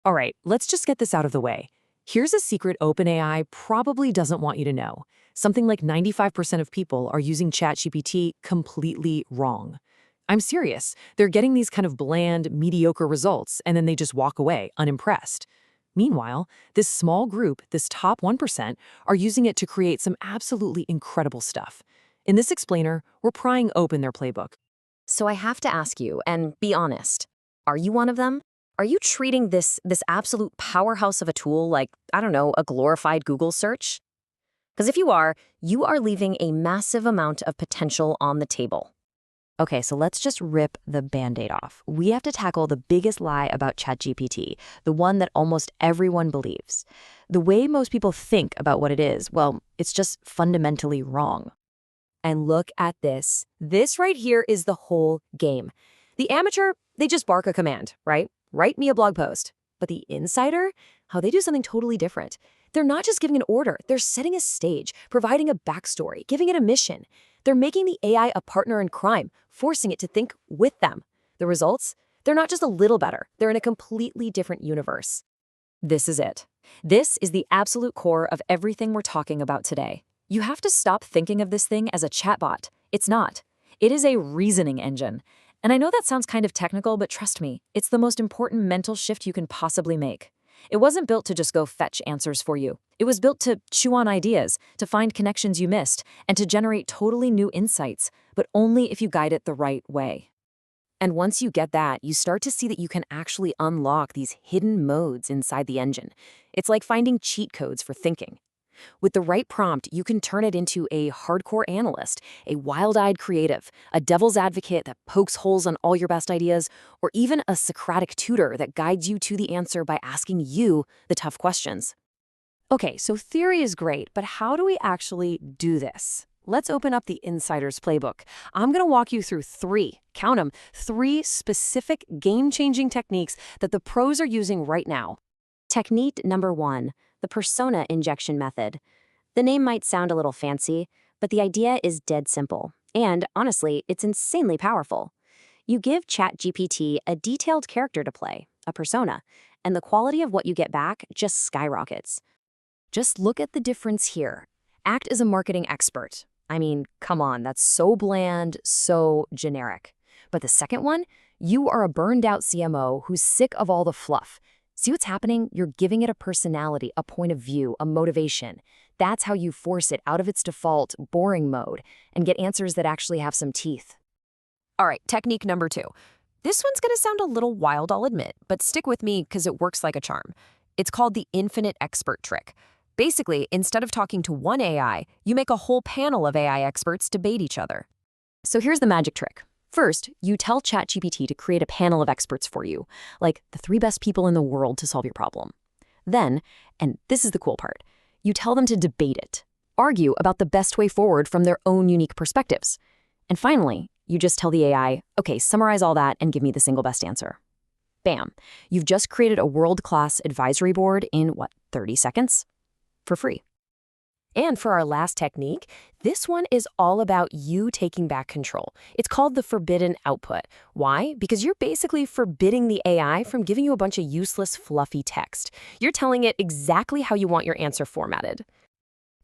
All right, let's just get this out of the way. Here's a secret OpenAI probably doesn't want you to know. Something like 95% of people are using ChatGPT completely wrong. I'm serious. They're getting these kind of bland, mediocre results, and then they just walk away, unimpressed. Meanwhile, this small group, this top 1%, are using it to create some absolutely incredible stuff. In this explainer, we're prying open their playbook. So I have to ask you, and be honest, are you one of them? Are you treating this absolute powerhouse of a tool like, I don't know, a glorified Google search? Because if you are leaving a massive amount of potential on the table. Okay, so let's just rip the Band-Aid off. We have to tackle the biggest lie about ChatGPT, the one that almost everyone believes. The way most people think about what it is, well, it's just fundamentally wrong. And look at this. This right here is the whole game. The amateur, they just bark a command, right? Write me a blog post. But the insider, how they do something totally different. They're not just giving an order, they're setting a stage, providing a backstory, giving it a mission. They're making the AI a partner in crime, forcing it to think with them. The results? They're not just a little better, they're in a completely different universe. This is it. This is the absolute core of everything we're talking about today. You have to stop thinking of this thing as a chatbot. It's not. It is a reasoning engine. And I know that sounds kind of technical, but trust me, it's the most important mental shift you can possibly make. It wasn't built to just go fetch answers for you. It was built to chew on ideas, to find connections you missed, and to generate totally new insights, but only if you guide it the right way. And once you get that, you start to see that you can actually unlock these hidden modes inside the engine. It's like finding cheat codes for thinking. With the right prompt, you can turn it into a hardcore analyst, a wild-eyed creative, a devil's advocate that pokes holes on all your best ideas, or even a Socratic tutor that guides you to the answer by asking you the tough questions. Okay, so theory is great, but how do we actually do this? Let's open up the insider's playbook. I'm going to walk you through count them, three specific game-changing techniques that the pros are using right now. Technique number 1. The persona injection method. The name might sound a little fancy, but the idea is dead simple. And honestly, it's insanely powerful. You give ChatGPT a detailed character to play, a persona, and the quality of what you get back just skyrockets. Just look at the difference here. Act as a marketing expert. I mean, come on, that's so bland, so generic. But the second one, you are a burned out CMO who's sick of all the fluff. See what's happening? You're giving it a personality, a point of view, a motivation. That's how you force it out of its default, boring mode and get answers that actually have some teeth. All right, technique number 2. This one's going to sound a little wild, I'll admit, but stick with me because it works like a charm. It's called the infinite expert trick. Basically, instead of talking to one AI, you make a whole panel of AI experts debate each other. So here's the magic trick. First, you tell ChatGPT to create a panel of experts for you, like the 3 best people in the world to solve your problem. Then, and this is the cool part, you tell them to debate it, argue about the best way forward from their own unique perspectives. And finally, you just tell the AI, okay, summarize all that and give me the single best answer. Bam, you've just created a world-class advisory board in, 30 seconds? For free. And for our last technique, this one is all about you taking back control. It's called the forbidden output. Why? Because you're basically forbidding the AI from giving you a bunch of useless, fluffy text. You're telling it exactly how you want your answer formatted.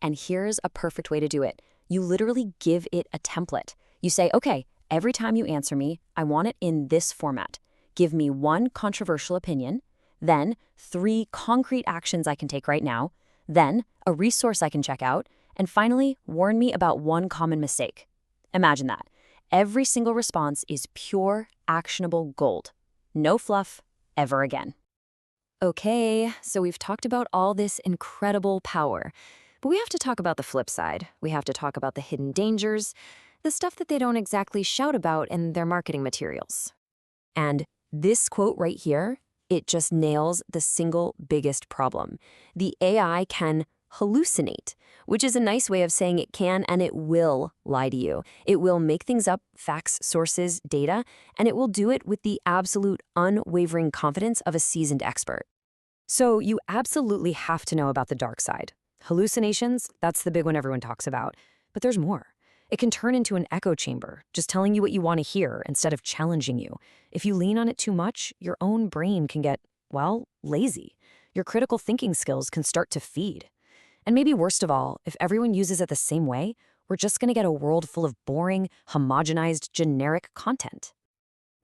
And here's a perfect way to do it. You literally give it a template. You say, okay, every time you answer me, I want it in this format. Give me 1 controversial opinion, then 3 concrete actions I can take right now, then a resource I can check out, and finally, warn me about 1 common mistake. Imagine that. Every single response is pure, actionable gold. No fluff, ever again. Okay, so we've talked about all this incredible power, but we have to talk about the flip side. We have to talk about the hidden dangers, the stuff that they don't exactly shout about in their marketing materials. And this quote right here, it just nails the single biggest problem. The AI can hallucinate, which is a nice way of saying it can and it will lie to you. It will make things up, facts, sources, data, and it will do it with the absolute unwavering confidence of a seasoned expert. So you absolutely have to know about the dark side. Hallucinations, that's the big one everyone talks about. But there's more. It can turn into an echo chamber, just telling you what you want to hear instead of challenging you. If you lean on it too much, your own brain can get well, lazy. Your critical thinking skills can start to fade. And maybe worst of all, if everyone uses it the same way, we're just going to get a world full of boring, homogenized, generic content.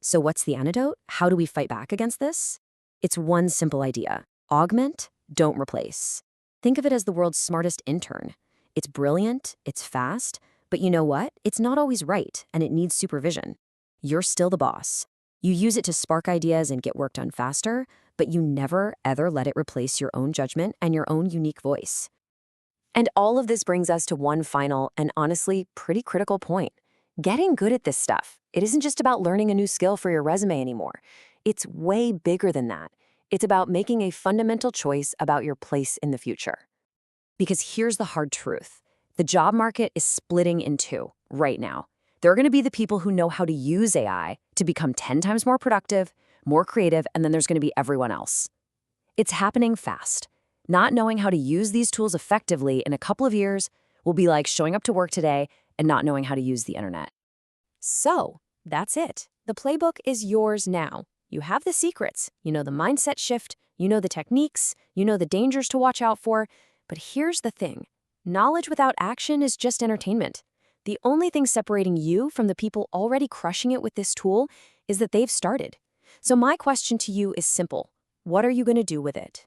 So what's the antidote? How do we fight back against this? It's one simple idea. Augment, don't replace. Think of it as the world's smartest intern. It's brilliant, it's fast, but you know what? It's not always right, and it needs supervision. You're still the boss. You use it to spark ideas and get work done faster, but you never, ever let it replace your own judgment and your own unique voice. And all of this brings us to one final and honestly pretty critical point. Getting good at this stuff. It isn't just about learning a new skill for your resume anymore. It's way bigger than that. It's about making a fundamental choice about your place in the future. Because here's the hard truth. The job market is splitting in two right now. There are going to be the people who know how to use AI to become 10 times more productive, more creative, and then there's going to be everyone else. It's happening fast. Not knowing how to use these tools effectively in a couple of years will be like showing up to work today and not knowing how to use the internet. So, that's it. The playbook is yours now. You have the secrets, you know the mindset shift, you know the techniques, you know the dangers to watch out for. But here's the thing. Knowledge without action is just entertainment. The only thing separating you from the people already crushing it with this tool is that they've started. So my question to you is simple. What are you going to do with it?